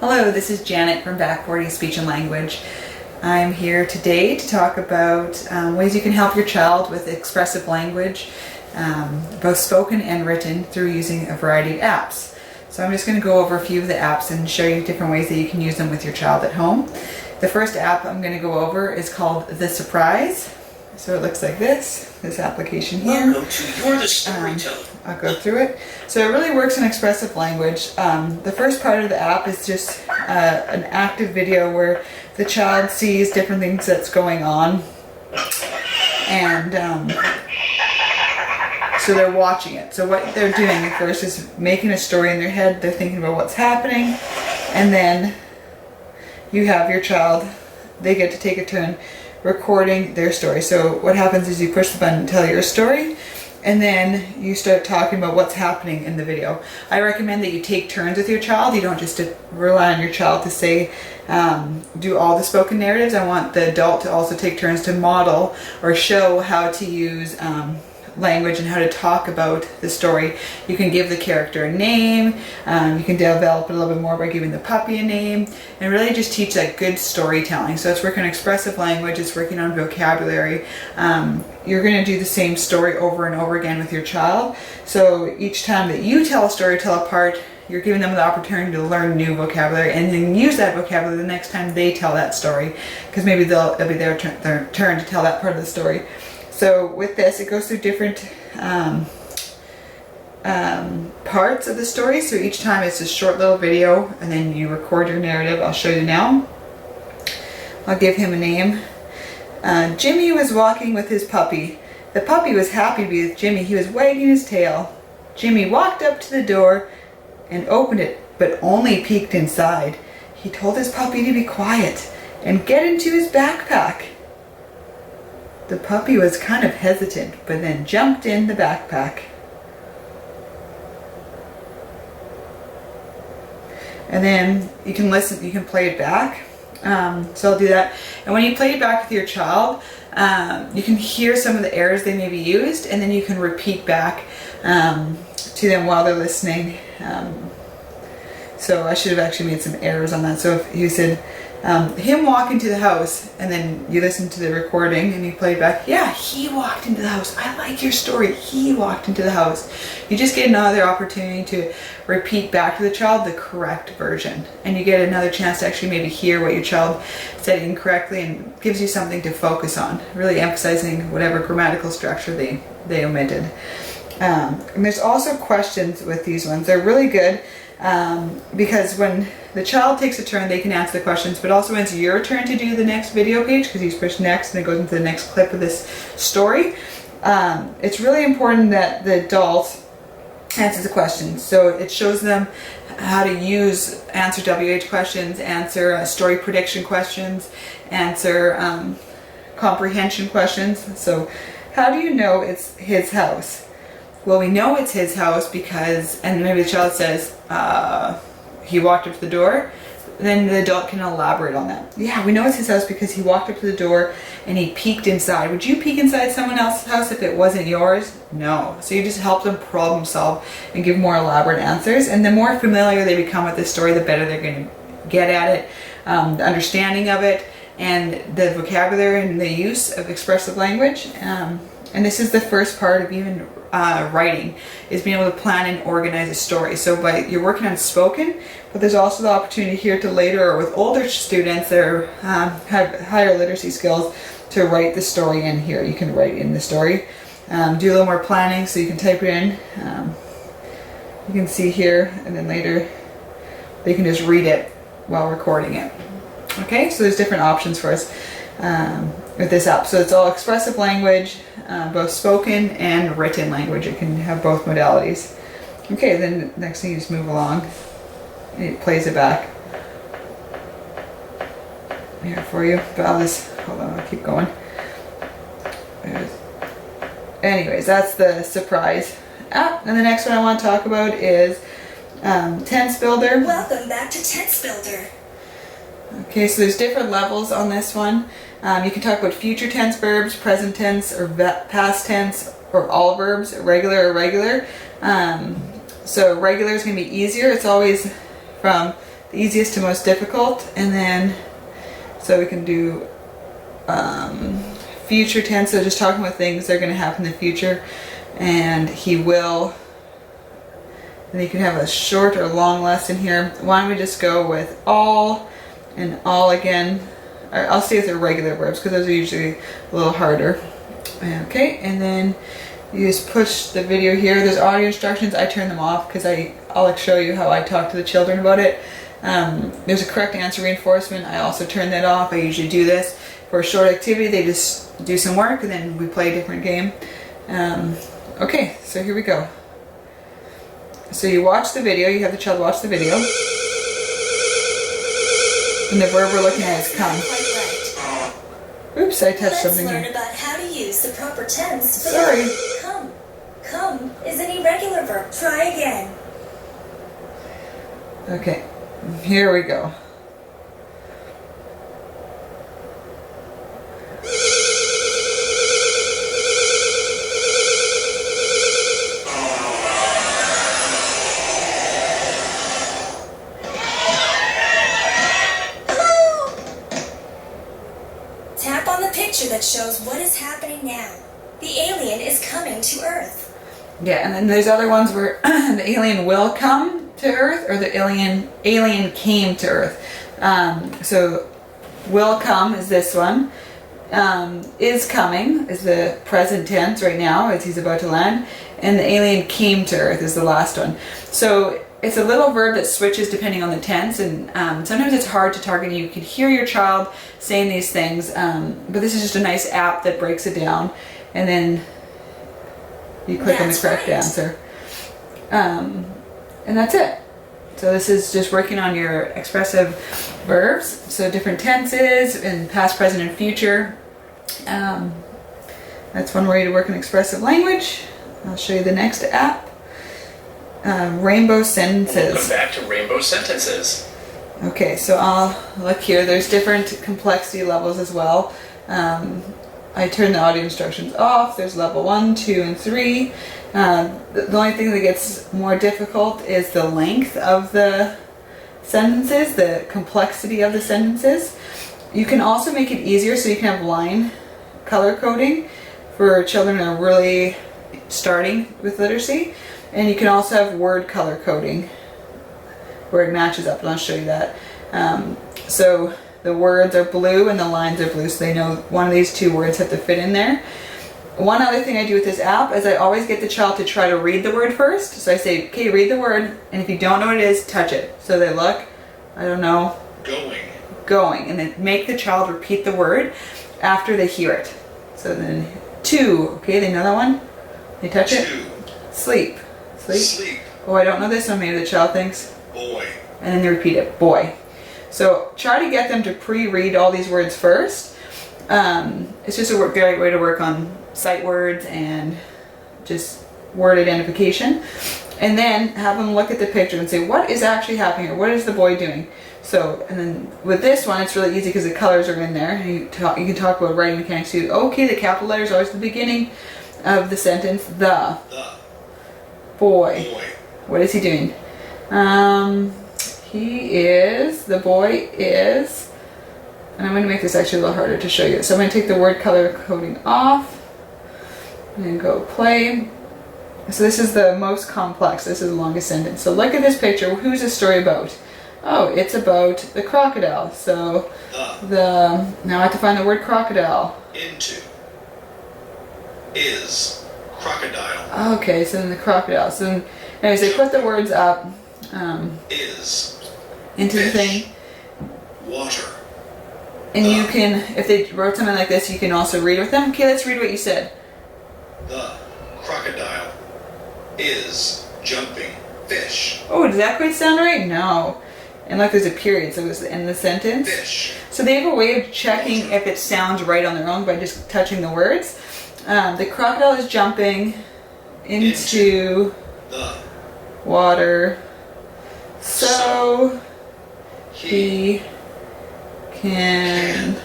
Hello, this is Janet from Backboarding Speech and Language. I'm here today to talk about ways you can help your child with expressive language, both spoken and written, through using a variety of apps. So I'm just going to go over a few of the apps and show you different ways that you can use them with your child at home. The first app I'm going to go over is called The Surprise. So it looks like this application here. Welcome to You're the Storyteller. I'll go through it. So it really works in expressive language. The first part of the app is just an active video where the child sees different things that's going on, and so they're watching it. So what they're doing at first is making a story in their head. They're thinking about what's happening, and then you have your child, they get to take a turn recording their story. So what happens is you push the button to tell your story, and then you start talking about what's happening in the video. I recommend that you take turns with your child. You don't just rely on your child to say, do all the spoken narratives. I want the adult to also take turns to model or show how to use language and how to talk about the story. You can give the character a name, you can develop it a little bit more by giving the puppy a name, and really just teach that good storytelling. So it's working on expressive language, it's working on vocabulary. You're going to do the same story over and over again with your child. So each time that you tell a story, tell a part, you're giving them the opportunity to learn new vocabulary and then use that vocabulary the next time they tell that story, because maybe it'll be their turn to tell that part of the story. So with this, it goes through different parts of the story. So each time it's a short little video, and then you record your narrative. I'll show you now. I'll give him a name. Jimmy was walking with his puppy. The puppy was happy to be with Jimmy. He was wagging his tail. Jimmy walked up to the door and opened it, but only peeked inside. He told his puppy to be quiet and get into his backpack. The puppy was kind of hesitant, but then jumped in the backpack. And then you can listen, you can play it back. So I'll do that. And when you play it back with your child, you can hear some of the errors they maybe used, and then you can repeat back to them while they're listening. So I should have actually made some errors on that. So if you said, him walk into the house, and then you listen to the recording and you play back, yeah, he walked into the house. I like your story. He walked into the house. You just get another opportunity to repeat back to the child the correct version. And you get another chance to actually maybe hear what your child said incorrectly, and gives you something to focus on, really emphasizing whatever grammatical structure they omitted. And there's also questions with these ones. They're really good. Because when the child takes a turn, they can answer the questions, but also when it's your turn to do the next video page, because you push next and it goes into the next clip of this story, it's really important that the adult answers the questions. So it shows them how to answer WH questions, answer story prediction questions, answer comprehension questions. So how do you know it's his house? Well, we know it's his house because, and maybe the child says, he walked up to the door, then the adult can elaborate on that. Yeah, we know it's his house because he walked up to the door and he peeked inside. Would you peek inside someone else's house if it wasn't yours? No. So you just help them problem solve and give more elaborate answers. And the more familiar they become with this story, the better they're going to get at it, the understanding of it, and the vocabulary and the use of expressive language. And this is the first part of even writing, is being able to plan and organize a story. So you're working on spoken, but there's also the opportunity here to later, or with older students that have higher literacy skills, to write the story in here. You can write in the story, do a little more planning, so you can type it in. You can see here, and then later they can just read it while recording it. Okay, so there's different options for us with this app. So it's all expressive language, both spoken and written language. It can have both modalities. Okay, then next thing you just move along. It plays it back here for you. But hold on, I'll keep going. Anyways, that's the surprise app. And the next one I want to talk about is Tense Builder. Welcome back to Tense Builder. Okay, so there's different levels on this one. You can talk about future tense verbs, present tense, or past tense, or all verbs, regular or irregular. So regular is going to be easier. It's always from the easiest to most difficult, and then so we can do future tense, so just talking about things that are going to happen in the future, and he will. And you can have a short or long lesson here. Why don't we just go with all and all again. I'll stay with the regular verbs because those are usually a little harder. Okay, and then you just push the video here. There's audio instructions. I turn them off because I'll show you how I talk to the children about it. There's a correct answer reinforcement. I also turn that off. I usually do this for a short activity. They just do some work and then we play a different game. Okay, so here we go. So you watch the video. You have the child watch the video. And the verb we're looking at is come. Oops, I touched something. Let's learn about how to use the proper tense for Sorry. come. Come is an irregular verb. Try again. Okay, here we go. Tap on the picture that shows what is happening now. The alien is coming to Earth. Yeah, and then there's other ones where the alien will come to Earth, or the alien came to Earth. So will come is this one. Is coming is the present tense right now as he's about to land, and the alien came to Earth is the last one. So it's a little verb that switches depending on the tense, and sometimes it's hard to target. You can hear your child saying these things, but this is just a nice app that breaks it down, and then you click on the correct answer. And that's it. So this is just working on your expressive verbs, so different tenses in past, present, and future. That's one way to work in expressive language. I'll show you the next app. Rainbow sentences. Welcome back to Rainbow Sentences. Okay, so I'll look here. There's different complexity levels as well. I turn the audio instructions off. There's level 1, 2, and 3. The only thing that gets more difficult is the length of the sentences, the complexity of the sentences. You can also make it easier, so you can have line color coding for children who are really starting with literacy. And you can also have word color coding where it matches up, and I'll show you that. So the words are blue and the lines are blue, so they know one of these two words have to fit in there. One other thing I do with this app is I always get the child to try to read the word first. So I say, okay, read the word, and if you don't know what it is, touch it. So they look, I don't know. Going, and then make the child repeat the word after they hear it. So then 2, okay, they know that one? They touch it? Sleep. Oh, I don't know this one. Maybe the child thinks boy, and then they repeat it, boy. So try to get them to pre-read all these words first. It's just a great way to work on sight words and just word identification. And then have them look at the picture and say, what is actually happening here? What is the boy doing? So, and then with this one, it's really easy because the colors are in there. And you can talk about writing mechanics too. Okay, the capital letters are always the beginning of the sentence. The boy. What is he doing? The boy is, and I'm going to make this actually a little harder to show you. So I'm going to take the word color coding off and go play. So this is the most complex. This is the longest sentence. So look at this picture. Who's this story about? Oh, it's about the crocodile. So now I have to find the word crocodile. Into. Is. Crocodile. Okay, so then the crocodile. So then, anyways, they put the words up is. Into fish, the thing. Water. And you can, if they wrote something like this, you can also read with them. Okay, let's read what you said. The crocodile is jumping fish. Oh, does that quite sound right? No. And like there's a period, so it's in the sentence. Fish. So they have a way of checking if it sounds right on their own by just touching the words. The crocodile is jumping into the water, so he can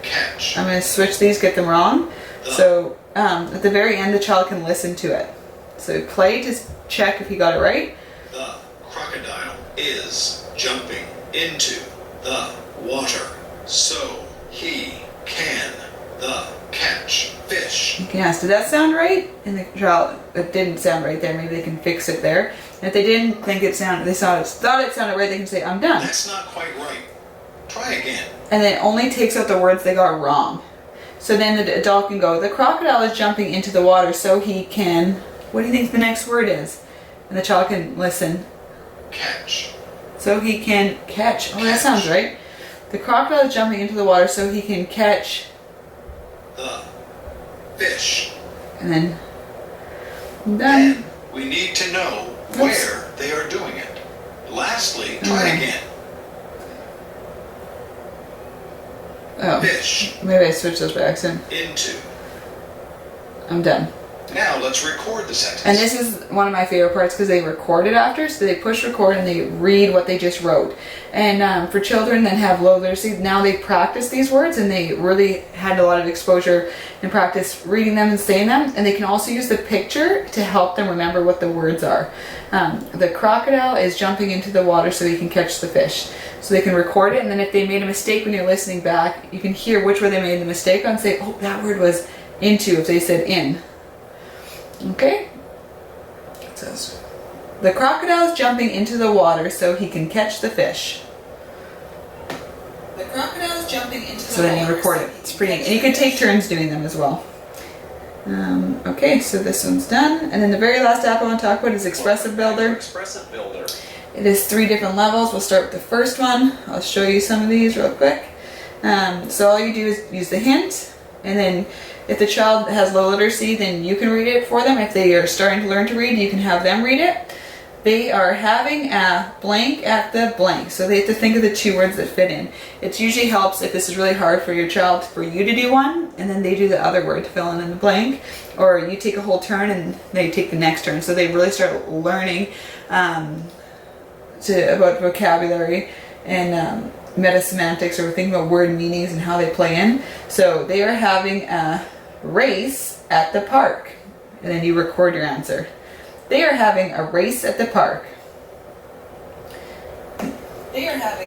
catch. I'm going to switch these, get them wrong. So at the very end, the child can listen to it. So play to check if he got it right. The crocodile is jumping into the water so he can catch fish. You can ask, did that sound right? And the child, it didn't sound right there. Maybe they can fix it there. And if they didn't think it sounded, thought it sounded right, they can say, I'm done. That's not quite right. Try again. And then it only takes out the words they got wrong. So then the adult can go, the crocodile is jumping into the water so he can, what do you think the next word is? And the child can listen. Catch. So he can catch. Oh, that sounds right. The crocodile is jumping into the water so he can catch the fish. And then done. Then we need to know where they are doing it. Lastly, try again. Oh, Fish. Maybe I switched those by accident. Into. I'm done. Now let's record the sentence. And this is one of my favorite parts because they record it after, so they push record and they read what they just wrote. And for children that have low literacy, now they practice these words and they really had a lot of exposure and practice reading them and saying them. And they can also use the picture to help them remember what the words are. The crocodile is jumping into the water so he can catch the fish. So they can record it, and then if they made a mistake when you're listening back, you can hear which word they made the mistake on and say, oh, that word was into if they said in. Okay? It says, the crocodile is jumping into the water so he can catch the fish. The crocodile is jumping into the water. So then you record it. It's pretty neat. And you can take turns doing them as well. Okay, so this one's done. And then the very last app I want to talk about is Expressive Builder. Expressive Builder. It is 3 different levels. We'll start with the first one. I'll show you some of these real quick. So all you do is use the hint, and then if the child has low literacy, then you can read it for them. If they are starting to learn to read, you can have them read it. They are having a blank at the blank, so they have to think of the 2 words that fit in. It usually helps if this is really hard for your child for you to do one, and then they do the other word to fill in the blank, or you take a whole turn and they take the next turn. So they really start learning about vocabulary and metasemantics, or thinking about word meanings and how they play in. So they are having a race at the park, and then you record your answer. They are having a race at the park. They are having